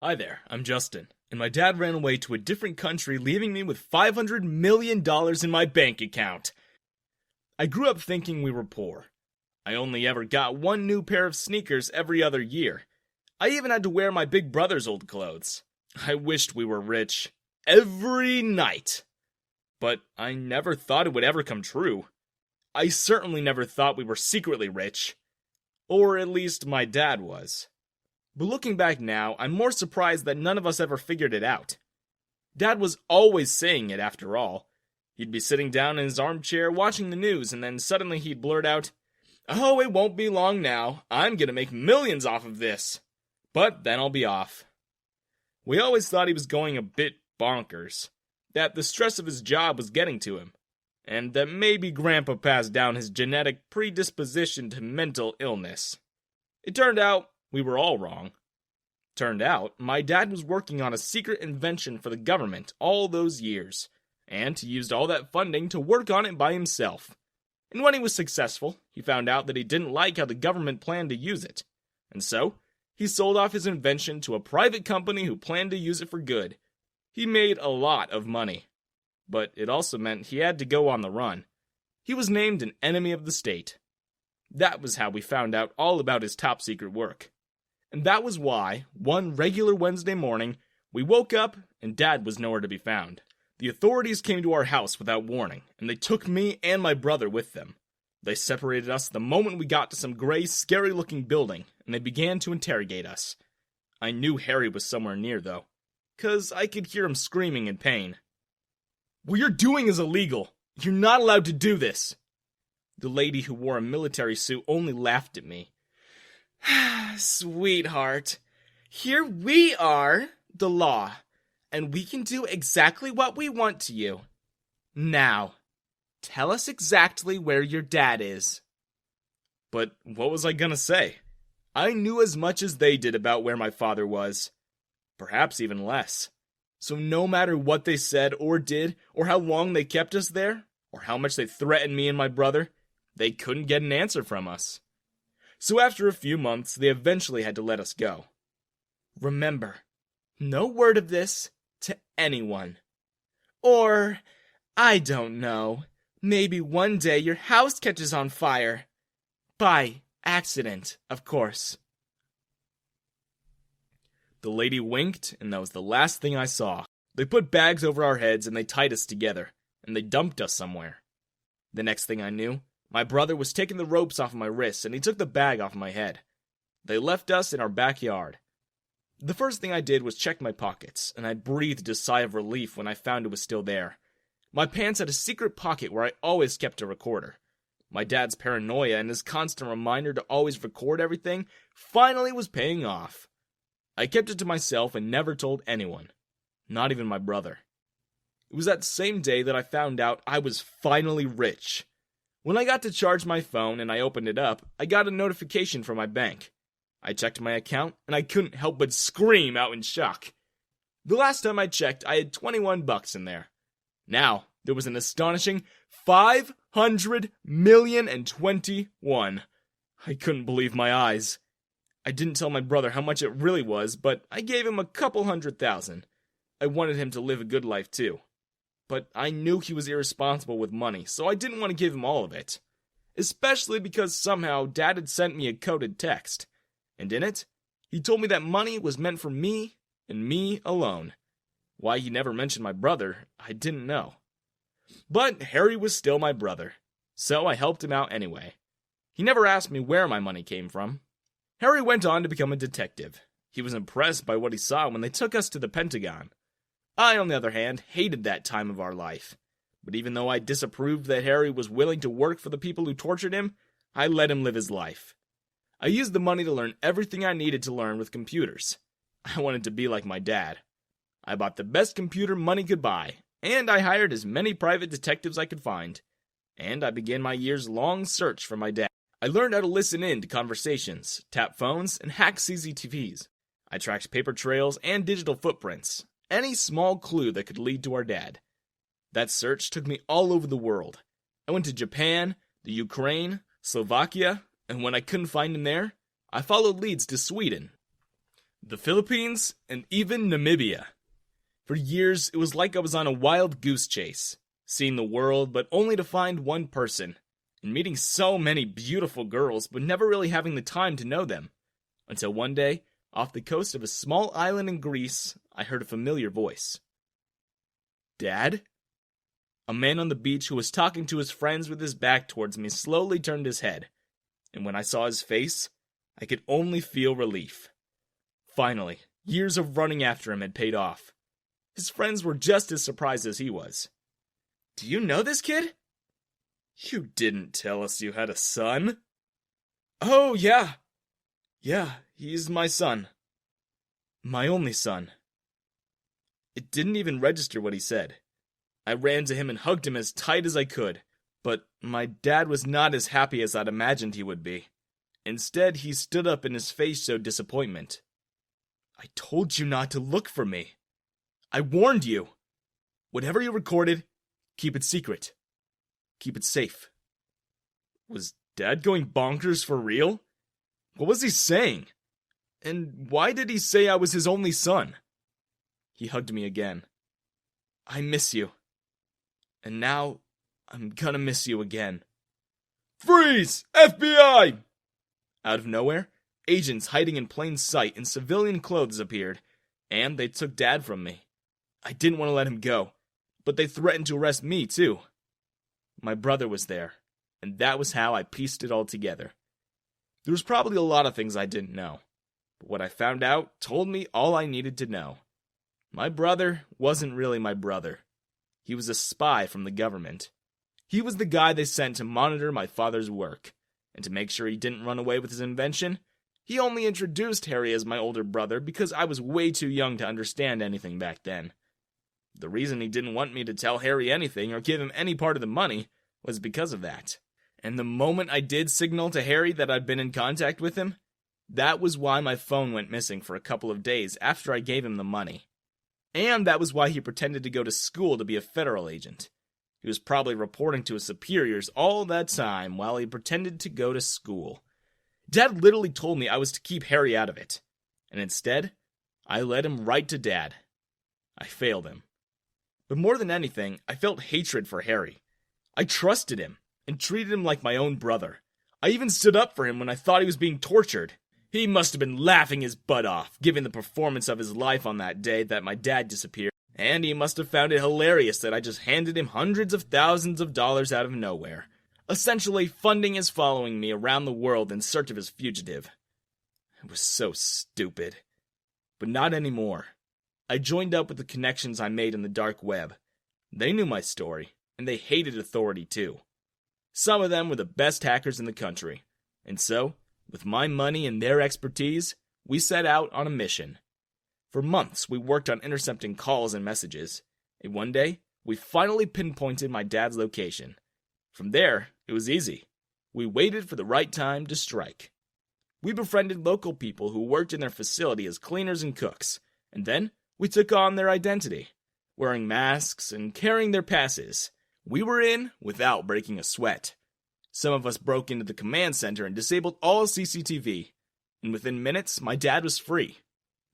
Hi there, I'm Justin, and my dad ran away to a different country, leaving me with $500 million in my bank account. I grew up thinking we were poor. I only ever got one new pair of sneakers every other year. I even had to wear my big brother's old clothes. I wished we were rich. Every night. But I never thought it would ever come true. I certainly never thought we were secretly rich. Or at least my dad was. But looking back now, I'm more surprised that none of us ever figured it out. Dad was always saying it after all. He'd be sitting down in his armchair watching the news, and then suddenly he'd blurt out, "Oh, it won't be long now. I'm gonna make millions off of this. But then I'll be off." We always thought he was going a bit bonkers, that the stress of his job was getting to him, and that maybe Grandpa passed down his genetic predisposition to mental illness. It turned out we were all wrong. Turned out, my dad was working on a secret invention for the government all those years, and he used all that funding to work on it by himself. And when he was successful, he found out that he didn't like how the government planned to use it. And so, he sold off his invention to a private company who planned to use it for good. He made a lot of money. But it also meant he had to go on the run. He was named an enemy of the state. That was how we found out all about his top secret work. And that was why, one regular Wednesday morning, we woke up and Dad was nowhere to be found. The authorities came to our house without warning, and they took me and my brother with them. They separated us the moment we got to some gray, scary-looking building, and they began to interrogate us. I knew Harry was somewhere near, though, 'cause I could hear him screaming in pain. "What you're doing is illegal. You're not allowed to do this." The lady who wore a military suit only laughed at me. "Sweetheart, here we are, the law, and we can do exactly what we want to you. Now, tell us exactly where your dad is." But what was I gonna say? I knew as much as they did about where my father was. Perhaps even less. So no matter what they said or did, or how long they kept us there, or how much they threatened me and my brother, they couldn't get an answer from us. So after a few months, they eventually had to let us go. "Remember, no word of this to anyone. Or, I don't know, maybe one day your house catches on fire. By accident, of course." The lady winked, and that was the last thing I saw. They put bags over our heads, and they tied us together, and they dumped us somewhere. The next thing I knew, my brother was taking the ropes off my wrists, and he took the bag off my head. They left us in our backyard. The first thing I did was check my pockets, and I breathed a sigh of relief when I found it was still there. My pants had a secret pocket where I always kept a recorder. My dad's paranoia and his constant reminder to always record everything finally was paying off. I kept it to myself and never told anyone, not even my brother. It was that same day that I found out I was finally rich. When I got to charge my phone and I opened it up, I got a notification from my bank. I checked my account, and I couldn't help but scream out in shock. The last time I checked, I had $21 in there. Now, there was an astonishing 500,000,021. I couldn't believe my eyes. I didn't tell my brother how much it really was, but I gave him a couple $100,000. I wanted him to live a good life too. But I knew he was irresponsible with money, so I didn't want to give him all of it. Especially because somehow Dad had sent me a coded text. And in it, he told me that money was meant for me and me alone. Why he never mentioned my brother, I didn't know. But Harry was still my brother, so I helped him out anyway. He never asked me where my money came from. Harry went on to become a detective. He was impressed by what he saw when they took us to the Pentagon. I, on the other hand, hated that time of our life. But even though I disapproved that Harry was willing to work for the people who tortured him, I let him live his life. I used the money to learn everything I needed to learn with computers. I wanted to be like my dad. I bought the best computer money could buy, and I hired as many private detectives I could find. And I began my years-long search for my dad. I learned how to listen in to conversations, tap phones, and hack CCTVs. I tracked paper trails and digital footprints, any small clue that could lead to our dad. That search took me all over the world. I went to Japan, the Ukraine, Slovakia, and when I couldn't find him there, I followed leads to Sweden. the Philippines, and even Namibia. For years, it was like I was on a wild goose chase, seeing the world but only to find one person, and meeting so many beautiful girls but never really having the time to know them. Until one day, off the coast of a small island in Greece, I heard a familiar voice. Dad? A man on the beach who was talking to his friends with his back towards me slowly turned his head, and when I saw his face, I could only feel relief. Finally, years of running after him had paid off. His friends were just as surprised as he was. Do you know this kid? You didn't tell us you had a son. Oh, yeah. Yeah, he's my son. My only son. It didn't even register what he said. I ran to him and hugged him as tight as I could, but my dad was not as happy as I'd imagined he would be. Instead, he stood up and his face showed disappointment. I told you not to look for me. I warned you. Whatever you recorded, keep it secret. Keep it safe. Was Dad going bonkers for real? What was he saying? And why did he say I was his only son? He hugged me again. I miss you. And now, I'm gonna miss you again. Freeze! FBI! Out of nowhere, agents hiding in plain sight in civilian clothes appeared, and they took Dad from me. I didn't want to let him go, but they threatened to arrest me too. My brother was there, and that was how I pieced it all together. There was probably a lot of things I didn't know, but what I found out told me all I needed to know. My brother wasn't really my brother. He was a spy from the government. He was the guy they sent to monitor my father's work, and to make sure he didn't run away with his invention, he only introduced Harry as my older brother because I was way too young to understand anything back then. The reason he didn't want me to tell Harry anything or give him any part of the money was because of that. And the moment I did signal to Harry that I'd been in contact with him, that was why my phone went missing for a couple of days after I gave him the money. And that was why he pretended to go to school to be a federal agent. He was probably reporting to his superiors all that time while he pretended to go to school. Dad literally told me I was to keep Harry out of it. And instead, I led him right to Dad. I failed him. But more than anything, I felt hatred for Harry. I trusted him and treated him like my own brother. I even stood up for him when I thought he was being tortured. He must have been laughing his butt off, given the performance of his life on that day that my dad disappeared. And he must have found it hilarious that I just handed him hundreds of thousands of dollars out of nowhere, essentially funding his following me around the world in search of his fugitive. It was so stupid. But not anymore. I joined up with the connections I made in the dark web. They knew my story, and they hated authority too. Some of them were the best hackers in the country, and so, with my money and their expertise, we set out on a mission. For months, we worked on intercepting calls and messages, and one day, we finally pinpointed my dad's location. From there, it was easy. We waited for the right time to strike. We befriended local people who worked in their facility as cleaners and cooks, and then we took on their identity, wearing masks and carrying their passes. We were in without breaking a sweat. Some of us broke into the command center and disabled all CCTV, and within minutes, my dad was free.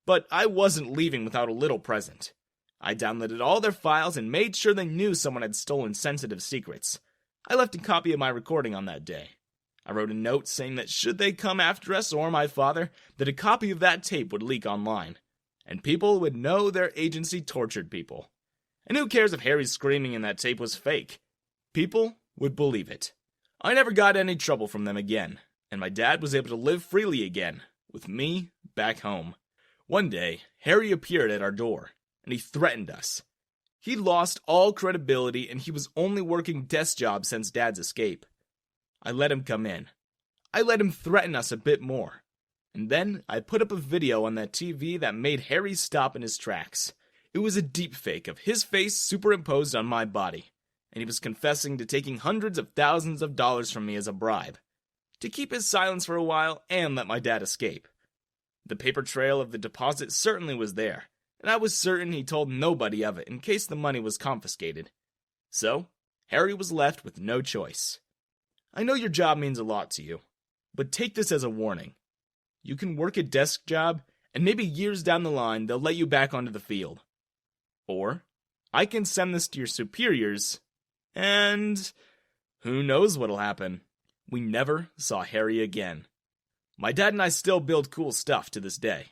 But I wasn't leaving without a little present. I downloaded all their files and made sure they knew someone had stolen sensitive secrets. I left a copy of my recording on that day. I wrote a note saying that should they come after us or my father, that a copy of that tape would leak online, and people would know their agency tortured people. And who cares if Harry's screaming in that tape was fake? People would believe it. I never got any trouble from them again, and my dad was able to live freely again, with me back home. One day, Harry appeared at our door, and he threatened us. He'd lost all credibility, and he was only working desk jobs since Dad's escape. I let him come in. I let him threaten us a bit more. And then I put up a video on that TV that made Harry stop in his tracks. It was a deepfake of his face superimposed on my body, and he was confessing to taking hundreds of thousands of dollars from me as a bribe, to keep his silence for a while and let my dad escape. The paper trail of the deposit certainly was there, and I was certain he told nobody of it in case the money was confiscated. So, Harry was left with no choice. I know your job means a lot to you, but take this as a warning. You can work a desk job and maybe years down the line, they'll let you back onto the field. Or, I can send this to your superiors, and who knows what'll happen. We never saw Harry again. My dad and I still build cool stuff to this day.